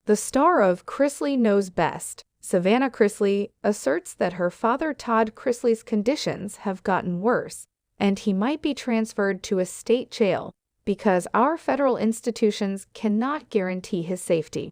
The star of Chrisley Knows Best, Savannah Chrisley, asserts that her father Todd Chrisley's conditions have gotten worse, and he might be transferred to a state jail because our federal institutions cannot guarantee his safety.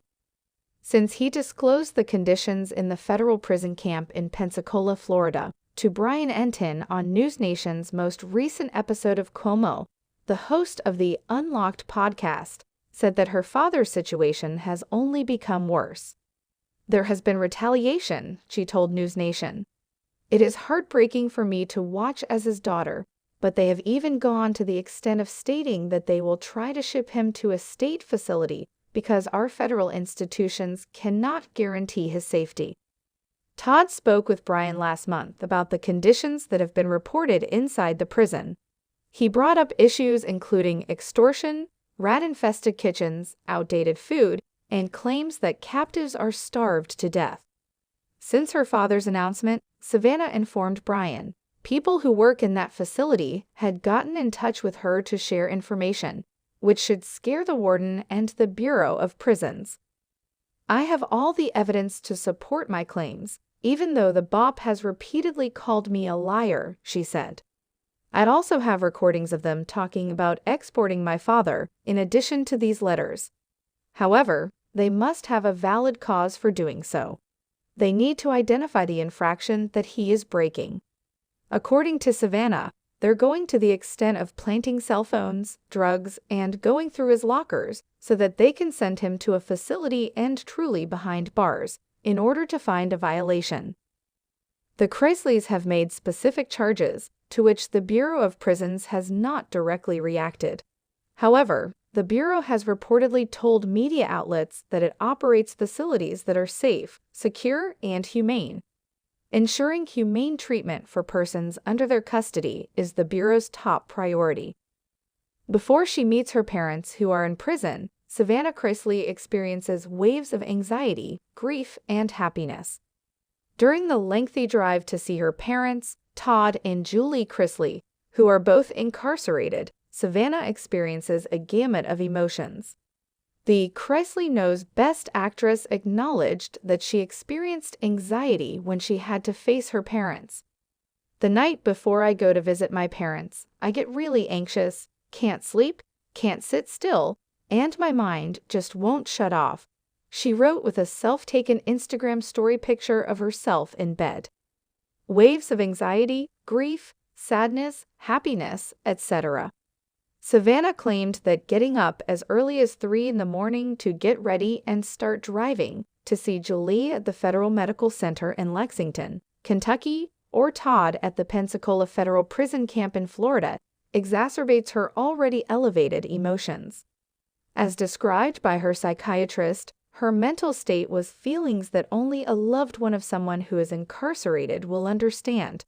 Since he disclosed the conditions in the federal prison camp in Pensacola, Florida, to Brian Entin on News Nation's most recent episode of Cuomo, the host of the Unlocked podcast said that her father's situation has only become worse. There has been retaliation, she told News Nation. It is heartbreaking for me to watch as his daughter, but they have even gone to the extent of stating that they will try to ship him to a state facility because our federal institutions cannot guarantee his safety. Todd spoke with Brian last month about the conditions that have been reported inside the prison. He brought up issues including extortion, rat-infested kitchens, outdated food, and claims that captives are starved to death. Since her father's announcement, Savannah informed Brian, people who work in that facility had gotten in touch with her to share information, which should scare the warden and the Bureau of Prisons. I have all the evidence to support my claims, even though the BOP has repeatedly called me a liar, she said. I'd also have recordings of them talking about exporting my father, in addition to these letters. However, they must have a valid cause for doing so. They need to identify the infraction that he is breaking. According to Savannah, they're going to the extent of planting cell phones, drugs, and going through his lockers so that they can send him to a facility and truly behind bars in order to find a violation. The Chrisleys have made specific charges, to which the Bureau of Prisons has not directly reacted. However, the Bureau has reportedly told media outlets that it operates facilities that are safe, secure, and humane. Ensuring humane treatment for persons under their custody is the Bureau's top priority. Before she meets her parents who are in prison, Savannah Chrisley experiences waves of anxiety, grief, and happiness. During the lengthy drive to see her parents, Todd and Julie Chrisley, who are both incarcerated, Savannah experiences a gamut of emotions. The Chrisley Knows Best actress acknowledged that she experienced anxiety when she had to face her parents. The night before I go to visit my parents, I get really anxious, can't sleep, can't sit still, and my mind just won't shut off, she wrote with a self-taken Instagram story picture of herself in bed. Waves of anxiety, grief, sadness, happiness, etc. Savannah claimed that getting up as early as 3 in the morning to get ready and start driving to see Julie at the Federal Medical Center in Lexington, Kentucky, or Todd at the Pensacola Federal Prison Camp in Florida exacerbates her already elevated emotions. As described by her psychiatrist, her mental state was feelings that only a loved one of someone who is incarcerated will understand.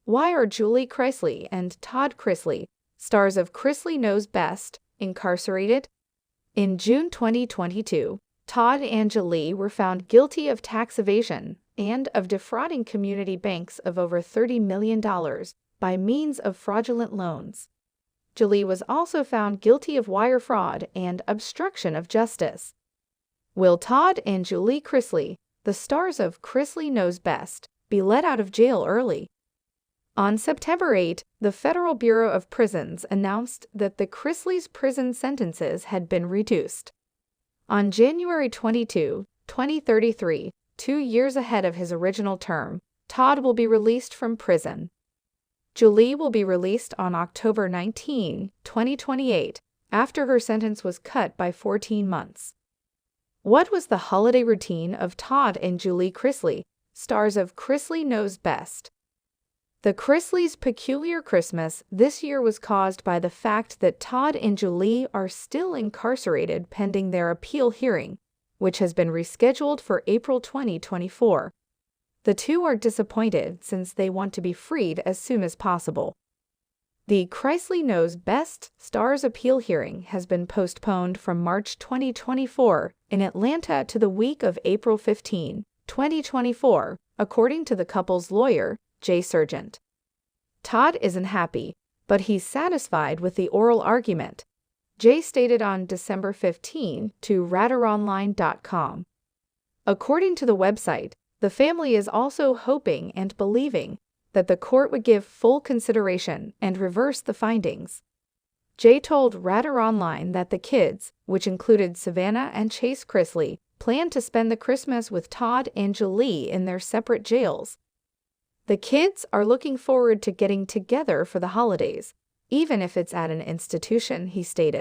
Why are Julie Chrisley and Todd Chrisley, stars of Chrisley Knows Best, incarcerated? In June 2022, Todd and Julie were found guilty of tax evasion and of defrauding community banks of over $30 million by means of fraudulent loans. Julie was also found guilty of wire fraud and obstruction of justice. Will Todd and Julie Chrisley, the stars of Chrisley Knows Best, be let out of jail early? On September 8, the Federal Bureau of Prisons announced that the Chrisleys' prison sentences had been reduced. On January 22, 2033, 2 years ahead of his original term, Todd will be released from prison. Julie will be released on October 19, 2028, after her sentence was cut by 14 months. What was the holiday routine of Todd and Julie Chrisley, stars of Chrisley Knows Best? The Chrisleys' peculiar Christmas this year was caused by the fact that Todd and Julie are still incarcerated pending their appeal hearing, which has been rescheduled for April 2024. The two are disappointed since they want to be freed as soon as possible. The Chrisley Knows Best Stars appeal hearing has been postponed from March 2024 in Atlanta to the week of April 15, 2024, according to the couple's lawyer, Jay Sargent. Todd isn't happy, but he's satisfied with the oral argument. Jay stated on December 15 to radaronline.com. According to the website, the family is also hoping and believing that the court would give full consideration and reverse the findings. Jay told Radar Online that the kids, which included Savannah and Chase Chrisley, plan to spend the Christmas with Todd and Julie in their separate jails. The kids are looking forward to getting together for the holidays, even if it's at an institution, he stated.